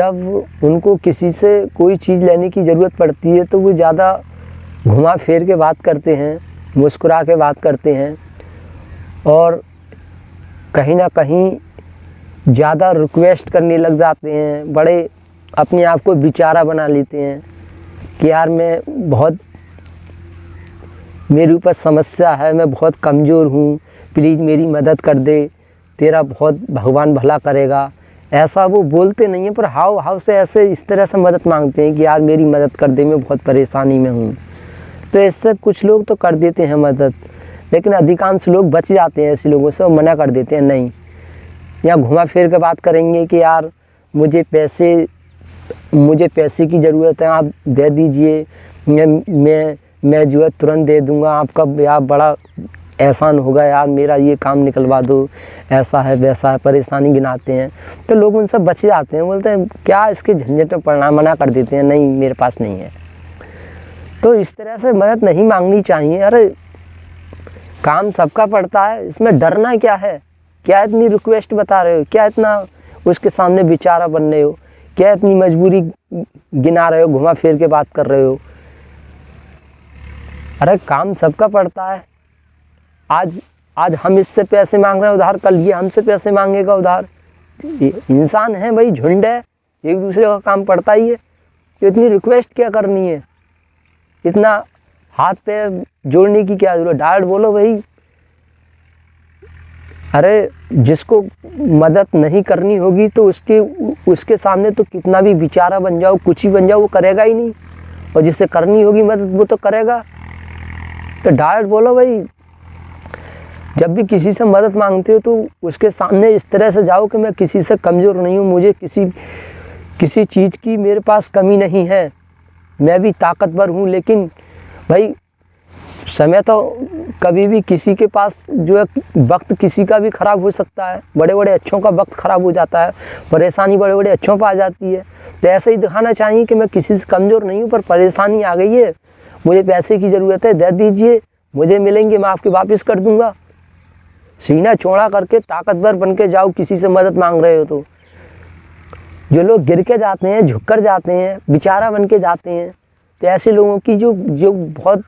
जब उनको किसी से कोई चीज़ लेने की ज़रूरत पड़ती है तो वो ज़्यादा घुमा फेर के बात करते हैं, मुस्कुरा के बात करते हैं और कहीं ना कहीं ज़्यादा रिक्वेस्ट करने लग जाते हैं। बड़े अपने आप को बेचारा बना लेते हैं कि यार मैं बहुत, मेरे ऊपर समस्या है, मैं बहुत कमज़ोर हूँ, प्लीज़ मेरी मदद कर दे, तेरा बहुत भगवान भला करेगा। ऐसा वो बोलते नहीं हैं पर हाव से ऐसे इस तरह से मदद मांगते हैं कि यार मेरी मदद कर दे, मैं बहुत परेशानी में हूँ। तो इससे कुछ लोग तो कर देते हैं मदद, लेकिन अधिकांश लोग बच जाते हैं ऐसे लोगों से और मना कर देते हैं नहीं। या घुमा फिर के बात करेंगे कि यार मुझे पैसे की ज़रूरत है, आप दे दीजिए, मैं जो है तुरंत दे दूँगा, आपका यार बड़ा एहसान होगा, यार मेरा ये काम निकलवा दो, ऐसा है वैसा है, परेशानी गिनाते हैं। तो लोग उनसे बच जाते हैं, बोलते हैं क्या इसके झंझट में पड़ना, मना कर देते हैं नहीं मेरे पास नहीं है। तो इस तरह से मदद नहीं मांगनी चाहिए। अरे काम सबका पड़ता है, इसमें डरना क्या है? क्या इतनी रिक्वेस्ट बता रहे हो? क्या इतना उसके सामने बेचारा बन रहे हो? क्या इतनी मजबूरी गिना रहे हो, घुमा फिर के बात कर रहे हो? अरे काम सबका पड़ता है। आज हम इससे पैसे मांग रहे हैं उधार, कल ये हमसे पैसे मांगेगा उधार। इंसान है भाई, झुंड है, एक दूसरे का काम पड़ता ही है। तो इतनी रिक्वेस्ट क्या करनी है? इतना हाथ पैर जोड़ने की क्या जरूरत? डायरेक्ट बोलो भाई। अरे जिसको मदद नहीं करनी होगी तो उसके सामने तो कितना भी बेचारा बन जाओ, कुछ ही बन जाओ, वो करेगा ही नहीं। और जिससे करनी होगी मदद वो तो करेगा। तो डायरेक्ट बोलो भाई। जब भी किसी से मदद मांगते हो तो उसके सामने इस तरह से जाओ कि मैं किसी से कमज़ोर नहीं हूँ, मुझे किसी चीज़ की मेरे पास कमी नहीं है, मैं भी ताकतवर हूँ। लेकिन भाई समय तो कभी भी किसी के पास जो है, वक्त किसी का भी ख़राब हो सकता है। बड़े बड़े अच्छों का वक्त ख़राब हो जाता है, परेशानी बड़े बड़े अच्छों पर आ जाती है। तो ऐसे ही दिखाना चाहिए कि मैं किसी से कमज़ोर नहीं हूँ, पर परेशानी आ गई है, मुझे पैसे की ज़रूरत है, दे दीजिए, मुझे मिलेंगे, मैं आपके वापस कर दूँगा। सीना चौड़ा करके ताकतवर बन के जाओ किसी से मदद मांग रहे हो तो। जो लोग गिर के जाते हैं, झुक कर जाते हैं, बेचारा बन के जाते हैं, तो ऐसे लोगों की जो बहुत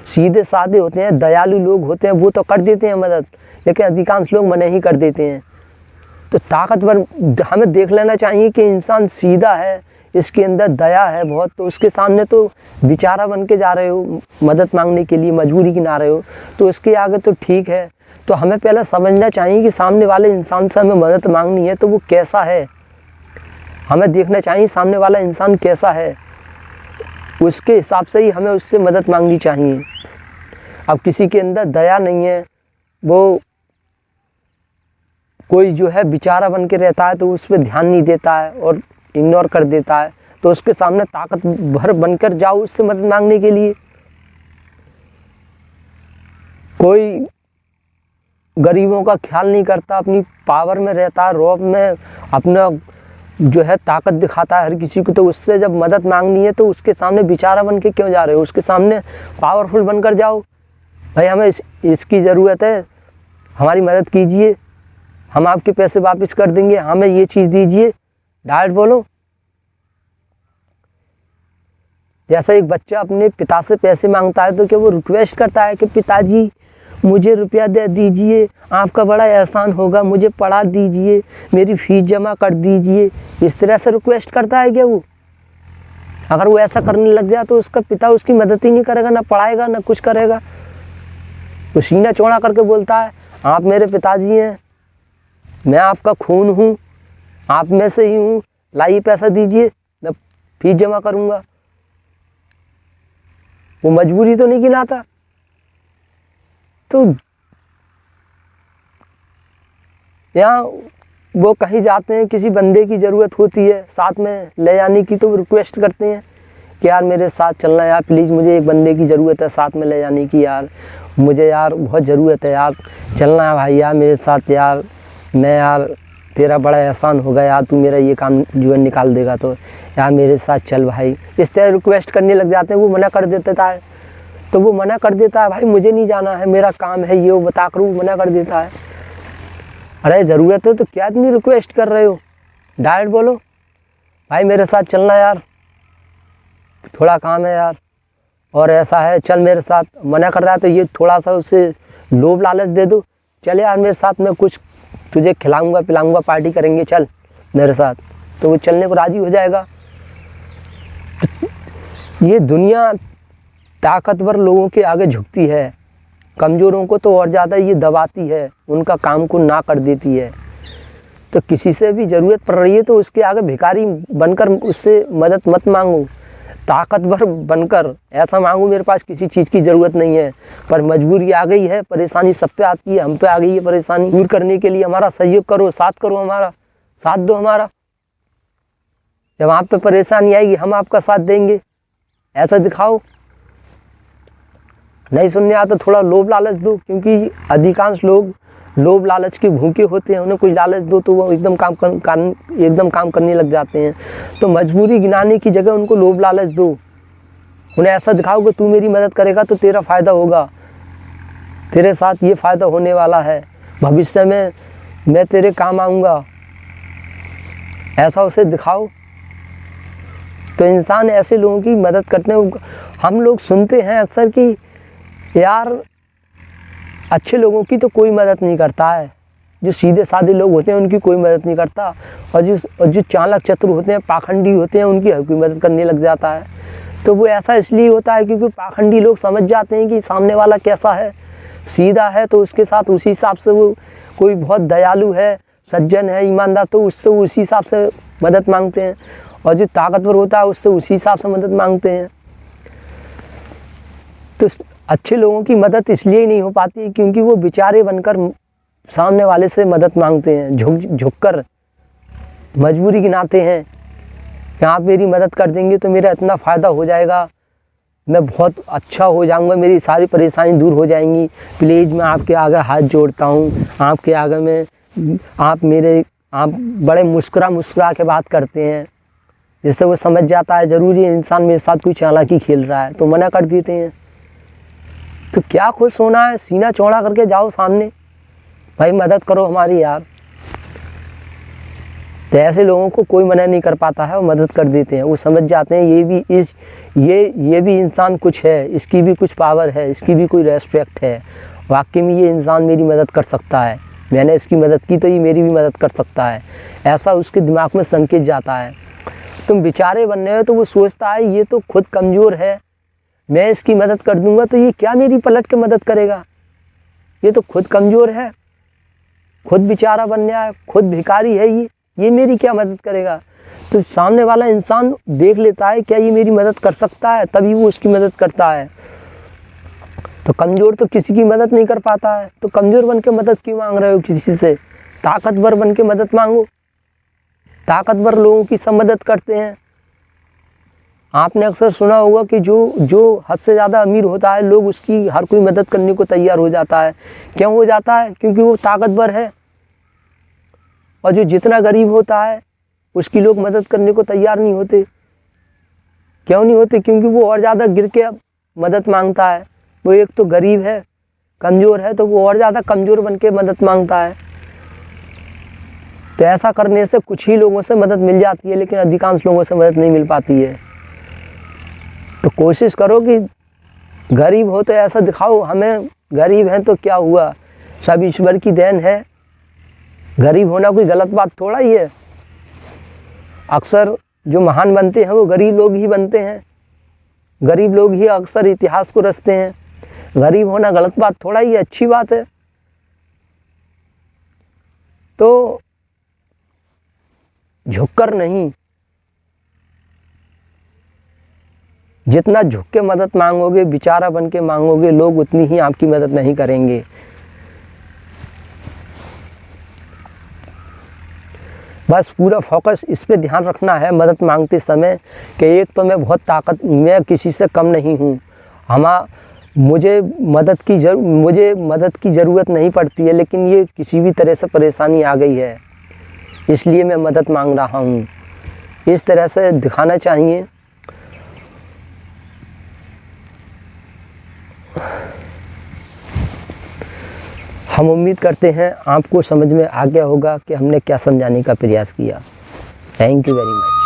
सीधे साधे होते हैं, दयालु लोग होते हैं, वो तो कर देते हैं मदद, लेकिन अधिकांश लोग मना ही कर देते हैं। तो ताकतवर हमें देख लेना चाहिए कि इंसान सीधा है, इसके अंदर दया है बहुत, तो उसके सामने तो बेचारा बन के जा रहे हो मदद मांगने के लिए, मजबूरी गिना रहे हो, तो इसके आगे तो ठीक है। तो हमें पहले समझना चाहिए कि सामने वाले इंसान से हमें मदद मांगनी है तो वो कैसा है। हमें देखना चाहिए सामने वाला इंसान कैसा है, उसके हिसाब से ही हमें उससे मदद मांगनी चाहिए। अब किसी के अंदर दया नहीं है, वो कोई जो है बेचारा बन के रहता है तो उस पर ध्यान नहीं देता है और इग्नोर कर देता है, तो उसके सामने ताकतवर बनकर जाओ उससे मदद मांगने के लिए। कोई गरीबों का ख्याल नहीं करता, अपनी पावर में रहता है, रौब में अपना जो है ताकत दिखाता है हर किसी को। तो उससे जब मदद मांगनी है तो उसके सामने बेचारा बन के क्यों जा रहे हो? उसके सामने पावरफुल बनकर जाओ, भाई हमें इसकी ज़रूरत है, हमारी मदद कीजिए, हम आपके पैसे वापस कर देंगे, हमें ये चीज़ दीजिए। डायरेक्ट बोलो। जैसा एक बच्चा अपने पिता से पैसे मांगता है तो क्या वो रिक्वेस्ट करता है कि पिताजी मुझे रुपया दे दीजिए, आपका बड़ा एहसान होगा, मुझे पढ़ा दीजिए, मेरी फ़ीस जमा कर दीजिए? इस तरह से रिक्वेस्ट करता है क्या वो? अगर वो ऐसा करने लग जाए तो उसका पिता उसकी मदद ही नहीं करेगा, ना पढ़ाएगा ना कुछ करेगा। वो सीना चौड़ा करके बोलता है आप मेरे पिताजी हैं, मैं आपका खून हूँ, आप में से ही हूँ, लाइए पैसा दीजिए, मैं फ़ीस जमा करूँगा। वो मजबूरी तो नहीं गिनाता। तो यहाँ वो कहीं जाते हैं, किसी बंदे की ज़रूरत होती है साथ में ले जाने की, तो वो रिक्वेस्ट करते हैं कि यार मेरे साथ चलना यार, प्लीज़ मुझे एक बंदे की ज़रूरत है साथ में ले जाने की, यार मुझे यार बहुत ज़रूरत है, यार चलना है भाई यार मेरे साथ, यार मैं यार तेरा बड़ा एहसान होगा यार, तू मेरा ये काम जो है निकाल देगा, तो यार मेरे साथ चल भाई। इस तरह रिक्वेस्ट करने लग जाते हैं। वो मना कर देता है, तो वो मना कर देता है, भाई मुझे नहीं जाना है, मेरा काम है, ये वो बता कर वो मना कर देता है। अरे ज़रूरत है तो क्या इतनी रिक्वेस्ट कर रहे हो? डायरेक्ट बोलो। भाई मेरे साथ चलना यार, थोड़ा काम है यार, और ऐसा है चल मेरे साथ, मना कर रहा है तो ये थोड़ा सा उसे लोभ लालच दे दो, चल यार मेरे साथ, मैं कुछ तुझे खिलाऊंगा पिलाऊंगा, पार्टी करेंगे चल मेरे साथ, तो वो चलने को राज़ी हो जाएगा। ये दुनिया ताकतवर लोगों के आगे झुकती है, कमज़ोरों को तो और ज़्यादा ये दबाती है, उनका काम को ना कर देती है। तो किसी से भी ज़रूरत पड़ रही है तो उसके आगे भिखारी बनकर उससे मदद मत मांगो, ताकतवर बनकर ऐसा मांगो मेरे पास किसी चीज़ की ज़रूरत नहीं है, पर मजबूरी आ गई है, परेशानी सब पे आती है, हम पे आ गई है परेशानी, दूर करने के लिए हमारा सहयोग करो, साथ करो, हमारा साथ दो हमारा, जब आप पे परेशानी आएगी हम आपका साथ देंगे, ऐसा दिखाओ। नहीं सुनने आता थोड़ा लोभ लालच दो, क्योंकि अधिकांश लोग लोभ लालच के भूखे होते हैं, उन्हें कुछ लालच दो तो वो एकदम काम करने लग जाते हैं। तो मजबूरी गिनाने की जगह उनको लोभ लालच दो, उन्हें ऐसा दिखाओ कि तू मेरी मदद करेगा तो तेरा फ़ायदा होगा, तेरे साथ ये फ़ायदा होने वाला है, भविष्य में मैं तेरे काम आऊँगा, ऐसा उसे दिखाओ। तो इंसान ऐसे लोगों की मदद करते हैं। हम लोग सुनते हैं अक्सर कि यार अच्छे लोगों की तो कोई मदद नहीं करता है, जो सीधे साधे लोग होते हैं उनकी कोई मदद नहीं करता, और जो चालाक चतुर होते हैं, पाखंडी होते हैं, उनकी हर कोई मदद करने लग जाता है। तो वो ऐसा इसलिए होता है क्योंकि पाखंडी लोग समझ जाते हैं कि सामने वाला कैसा है, सीधा है, तो उसके साथ उसी हिसाब से वो कोई बहुत दयालु है, सज्जन है, ईमानदार, तो उससे उसी हिसाब से मदद मांगते हैं, और जो ताकतवर होता है उससे उसी हिसाब से मदद मांगते हैं। तो अच्छे लोगों की मदद इसलिए ही नहीं हो पाती क्योंकि वो बेचारे बनकर सामने वाले से मदद मांगते हैं, झुक कर मजबूरी गिनाते हैं कि आप मेरी मदद कर देंगे तो मेरा इतना फ़ायदा हो जाएगा, मैं बहुत अच्छा हो जाऊंगा, मेरी सारी परेशानी दूर हो जाएंगी, प्लीज़ मैं आपके आगे हाथ जोड़ता हूँ, आपके आगे में आप बड़े मुस्कुरा के बात करते हैं, जिससे वो समझ जाता है ज़रूरी इंसान मेरे साथ कोई चालाकी खेल रहा है, तो मना कर देते हैं। तो क्या खुश होना है, सीना चौड़ा करके जाओ सामने, भाई मदद करो हमारी यार। तो ऐसे लोगों को कोई मना नहीं कर पाता है, वो मदद कर देते हैं, वो समझ जाते हैं ये भी इंसान कुछ है, इसकी भी कुछ पावर है, इसकी भी कोई रेस्पेक्ट है, वाकई में ये इंसान मेरी मदद कर सकता है, मैंने इसकी मदद की तो ये मेरी भी मदद कर सकता है, ऐसा उसके दिमाग में संकेत जाता है। तुम बेचारे बन रहे हो तो वो सोचता है ये तो खुद कमज़ोर है, मैं इसकी मदद कर दूंगा तो ये क्या मेरी पलट के मदद करेगा, ये तो खुद कमज़ोर है, खुद बेचारा बन गया है, खुद भिखारी है, ये मेरी क्या मदद करेगा। तो सामने वाला इंसान देख लेता है क्या ये मेरी मदद कर सकता है, तभी वो उसकी मदद करता है। तो कमज़ोर तो किसी की मदद नहीं कर पाता है, तो कमज़ोर बन के मदद क्यों मांग रहे हो किसी से, ताकतवर बन के मदद मांगो। ताकतवर लोगों की सब मदद करते हैं। आपने अक्सर सुना होगा कि जो हद से ज़्यादा अमीर होता है, लोग उसकी हर कोई मदद करने को तैयार हो जाता है। क्यों हो जाता है? क्योंकि वो ताकतवर है। और जो जितना गरीब होता है उसकी लोग मदद करने को तैयार नहीं होते। क्यों नहीं होते? क्योंकि वो और ज़्यादा गिर के मदद मांगता है। वो एक तो गरीब है, कमज़ोर है, तो वो और ज़्यादा कमज़ोर बन के मदद मांगता है। तो ऐसा करने से कुछ ही लोगों से मदद मिल जाती है, लेकिन अधिकांश लोगों से मदद नहीं मिल पाती है। तो कोशिश करो कि गरीब हो तो ऐसा दिखाओ, हमें गरीब हैं तो क्या हुआ, सब ईश्वर की देन है। गरीब होना कोई गलत बात थोड़ा ही है। अक्सर जो महान बनते हैं वो गरीब लोग ही बनते हैं। गरीब लोग ही अक्सर इतिहास को रचते हैं। गरीब होना गलत बात थोड़ा ही है, अच्छी बात है। तो झुककर नहीं, जितना झुक के मदद मांगोगे, बेचारा बन के मांगोगे, लोग उतनी ही आपकी मदद नहीं करेंगे। बस पूरा फोकस इस पे ध्यान रखना है मदद मांगते समय कि एक तो मैं किसी से कम नहीं हूँ, मुझे मदद की ज़रूरत नहीं पड़ती है, लेकिन ये किसी भी तरह से परेशानी आ गई है इसलिए मैं मदद मांग रहा हूँ। इस तरह से दिखाना चाहिए। हम उम्मीद करते हैं आपको समझ में आ गया होगा कि हमने क्या समझाने का प्रयास किया। Thank you very much.